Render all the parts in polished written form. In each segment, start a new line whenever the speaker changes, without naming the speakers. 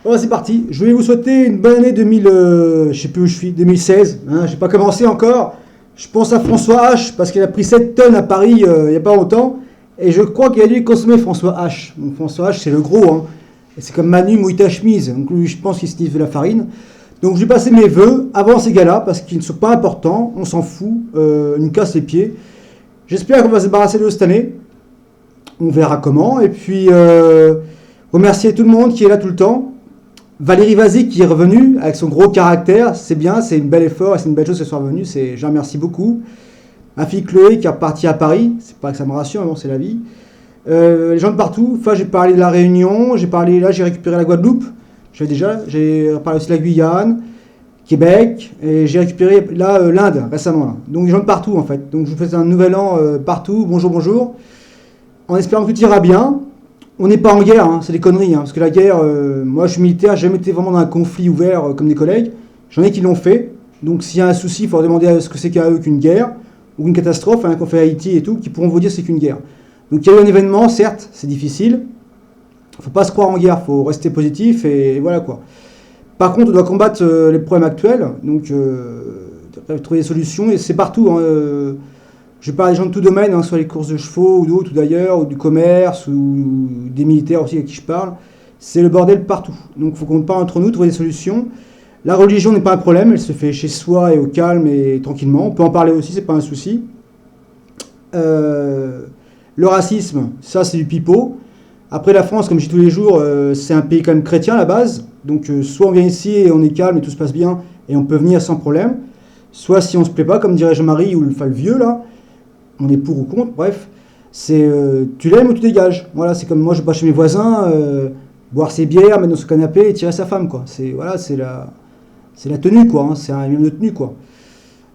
Bon, c'est parti. Je voulais vous souhaiter une bonne année 2000, je sais plus où je suis, 2016. Hein, j'ai pas commencé encore. Je pense à François H parce qu'il a pris 7 tonnes à Paris il y a pas longtemps. Et je crois qu'il a dû consommer François H. Donc François H, c'est le gros. Hein. Et c'est comme Manu mouille ta chemise. Donc lui, je pense qu'il sniffe de la farine. Donc je vais passer mes vœux avant ces gars-là parce qu'ils ne sont pas importants. On s'en fout. Ils nous cassent les pieds. J'espère qu'on va se débarrasser d'eux cette année. On verra comment. Et puis, remercier tout le monde qui est là tout le temps. Valérie Vazy qui est revenue avec son gros caractère, c'est bien, c'est une belle effort et c'est une belle chose qu'elle soit revenue, j'en remercie beaucoup. Ma fille Chloé qui est repartie à Paris, c'est pas que ça me rassure, mais bon, c'est la vie. Les gens de partout, enfin j'ai parlé de la Réunion, j'ai récupéré la Guadeloupe, j'ai parlé aussi de la Guyane, Québec, et j'ai récupéré là l'Inde récemment. Là. Donc les gens de partout en fait. Donc je vous fais un nouvel an partout, bonjour, bonjour, en espérant que tout ira bien. On n'est pas en guerre, hein, c'est des conneries, hein, parce que la guerre, moi je suis militaire, j'ai jamais été vraiment dans un conflit ouvert comme des collègues, j'en ai qui l'ont fait, donc s'il y a un souci, il faut demander à ce que c'est qu'à eux qu'une guerre, ou une catastrophe, hein, qu'on fait à Haïti et tout, qui pourront vous dire c'est qu'une guerre. Donc il y a eu un événement, certes, c'est difficile, il ne faut pas se croire en guerre, il faut rester positif, et voilà quoi. Par contre, on doit combattre les problèmes actuels, donc trouver des solutions, et c'est partout, hein, je parle des gens de tout domaine, hein, soit les courses de chevaux ou d'autres, ou d'ailleurs, ou du commerce, ou des militaires aussi à qui je parle. C'est le bordel partout. Donc il faut qu'on parle entre nous, trouver des solutions. La religion n'est pas un problème, elle se fait chez soi et au calme et tranquillement. On peut en parler aussi, c'est pas un souci. Le racisme, ça c'est du pipeau. Après la France, comme je dis tous les jours, c'est un pays quand même chrétien à la base. Donc soit on vient ici et on est calme et tout se passe bien et on peut venir sans problème. Soit si on se plaît pas, comme dirait Jean-Marie ou le vieux là, on est pour ou contre, bref, c'est tu l'aimes ou tu dégages. Voilà, c'est comme moi je vais pas chez mes voisins, boire ses bières, mettre dans son canapé et tirer sa femme, quoi. C'est la tenue, quoi, hein, c'est un minimum de tenue, quoi.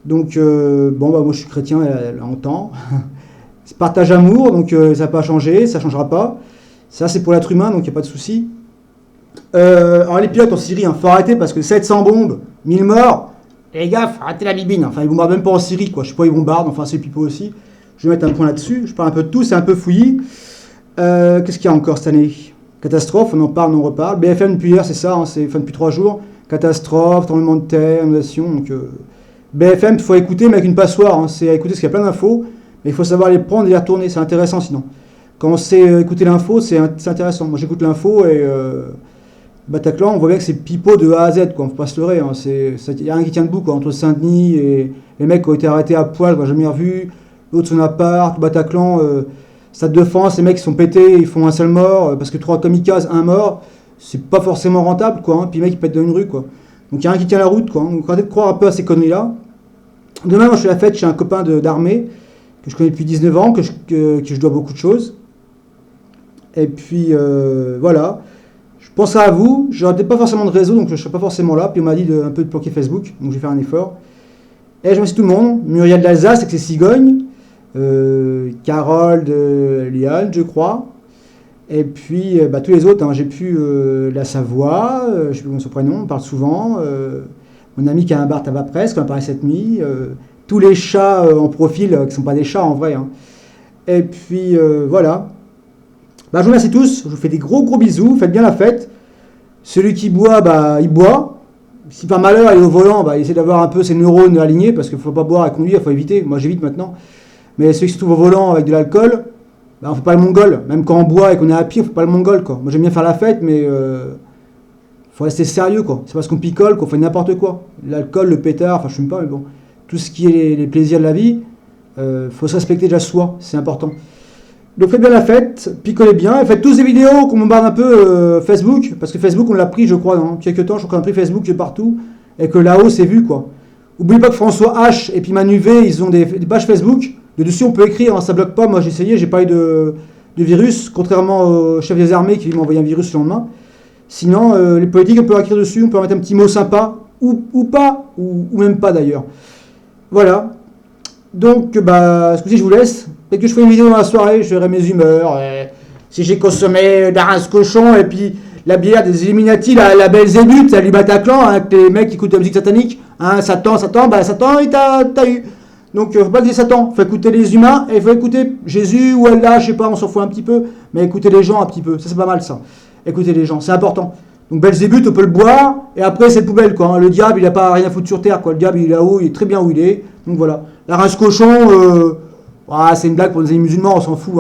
Donc, bon, bah moi je suis chrétien il y a longtemps. C'est partage amour, donc ça n'a pas changé, ça changera pas. Ça c'est pour l'être humain, donc il n'y a pas de souci. Alors les pilotes en Syrie, hein, faut arrêter parce que 700 bombes, 1000 morts, les gars, faut arrêter la bibine. Enfin, ils bombardent même pas en Syrie, quoi. Je sais pas, ils bombardent, enfin c'est pipeau aussi. Je vais mettre un point là-dessus. Je parle un peu de tout, c'est un peu fouillis. Qu'est-ce qu'il y a encore cette année? Catastrophe, on en parle, on en reparle. BFM depuis hier, c'est ça, hein, c'est depuis 3 jours. Catastrophe, tremblement de terre, inondation. Donc, BFM, il faut écouter, mais avec une passoire. Hein, c'est à écouter parce qu'il y a plein d'infos, mais il faut savoir les prendre et les retourner. C'est intéressant sinon. Quand on sait écouter l'info, c'est intéressant. Moi, j'écoute l'info et Bataclan, on voit bien que c'est pipeau de A à Z, quoi. Faut pas se leurrer. Hein, il y a rien qui tient debout, quoi. Entre Saint-Denis et les mecs qui ont été arrêtés à poil, qu'on n'a jamais revu. L'autre son appart, Bataclan, Stade de France, les mecs sont pétés, ils font un seul mort, parce que 3 kamikazes, 1 mort, c'est pas forcément rentable, quoi, hein. Puis les mecs ils pètent dans une rue, quoi. Donc il y a rien qui tient la route, quoi, hein. Donc arrêtez de croire un peu à ces conneries-là. Demain, moi je fais la fête chez un copain d'armée, que je connais depuis 19 ans, que je dois beaucoup de choses. Et puis voilà, je pensais à vous, j'aurais peut-être pas forcément de réseau, donc je serais pas forcément là, puis on m'a dit un peu de bloquer Facebook, donc je vais faire un effort. Et je remercie tout le monde, Muriel d'Alsace avec ses cigognes, Carole de Liane, je crois. Et puis tous les autres, hein, j'ai pu la Savoie, je ne sais plus comment son prénom, on parle souvent. Mon ami qui a un bar tabac presque, on a parlé cette nuit. Tous les chats en profil, qui ne sont pas des chats en vrai. Hein. Et puis voilà. Je vous remercie tous, je vous fais des gros bisous, faites bien la fête. Celui qui boit, il boit. Si par malheur il est au volant, il essaie d'avoir un peu ses neurones alignés, parce qu'il ne faut pas boire et conduire, il faut éviter. Moi j'évite maintenant. Mais ceux qui se trouvent au volant avec de l'alcool, on ne fait pas le mongol. Même quand on boit et qu'on est à pied, on ne fait pas le mongol, quoi. Moi j'aime bien faire la fête, mais faut rester sérieux, quoi. C'est parce qu'on picole qu'on fait n'importe quoi. L'alcool, le pétard, enfin je fume pas, mais bon. Tout ce qui est les plaisirs de la vie, faut se respecter déjà soi, c'est important. Donc faites bien la fête, picolez bien, et faites tous des vidéos qu'on bombarde un peu Facebook, parce que Facebook on l'a pris, je crois, dans quelques temps, je crois qu'on a pris Facebook partout, et que là-haut c'est vu, quoi. N'oubliez pas que François H et puis Manu V, ils ont des pages Facebook. De dessus, on peut écrire, hein, ça bloque pas. Moi, j'ai essayé, j'ai pas eu de virus, contrairement au chef des armées qui m'a envoyé un virus le lendemain. Sinon, les politiques, on peut écrire dessus, on peut mettre un petit mot sympa, ou pas, ou même pas d'ailleurs. Voilà. Donc, ce coup-ci, je vous laisse. Dès que je fais une vidéo dans la soirée, je verrai mes humeurs. Si j'ai consommé de la rince cochon, et puis la bière des Illuminati, la Belzébuth, la Bataclan, hein, avec les mecs qui écoutent la musique satanique. Hein, Satan, Satan, il t'a eu. Donc, faut pas écouter Satan, faut écouter les humains et faut écouter Jésus ou Allah, je sais pas, on s'en fout un petit peu, mais écouter les gens un petit peu, ça c'est pas mal ça. Écouter les gens, c'est important. Donc Donc Belzébuth, on peut le boire, et après c'est poubelle, quoi. Hein. Le diable, il n'a pas rien à foutre sur terre, quoi. Le diable, il est là-haut, il est très bien où il est. Donc voilà. La rince cochon, c'est une blague pour les amis musulmans, on s'en fout.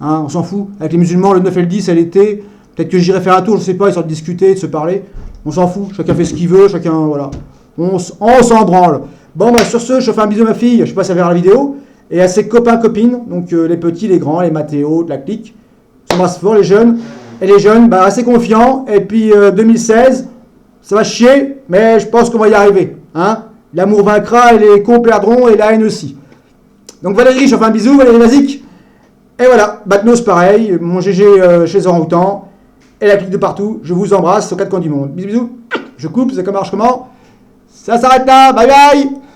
Hein, on s'en fout. Avec les musulmans, le 9 et le 10, elle était. Peut-être que j'irai faire un tour, je sais pas, histoire de discuter, de se parler. On s'en fout. Chacun fait ce qu'il veut, chacun, voilà. On s'en branle. Bon, bah, sur ce, je fais un bisou à ma fille, je sais pas si elle verra la vidéo, et à ses copains, copines, donc les petits, les grands, les Mathéo, de la clique. On s'embrasse fort, les jeunes. Et les jeunes, bah, restez confiants. Et puis 2016, ça va chier, mais je pense qu'on va y arriver. Hein. L'amour vaincra, et les cons perdront, et la haine aussi. Donc Valérie, je fais un bisou, Valérie Vazik. Et voilà, Batnos pareil, mon GG chez Orang-Outan, et la clique de partout. Je vous embrasse aux quatre coins du monde. Bisous, bisous. Je coupe, c'est comme marche comment. Ça s'arrête là, bye bye.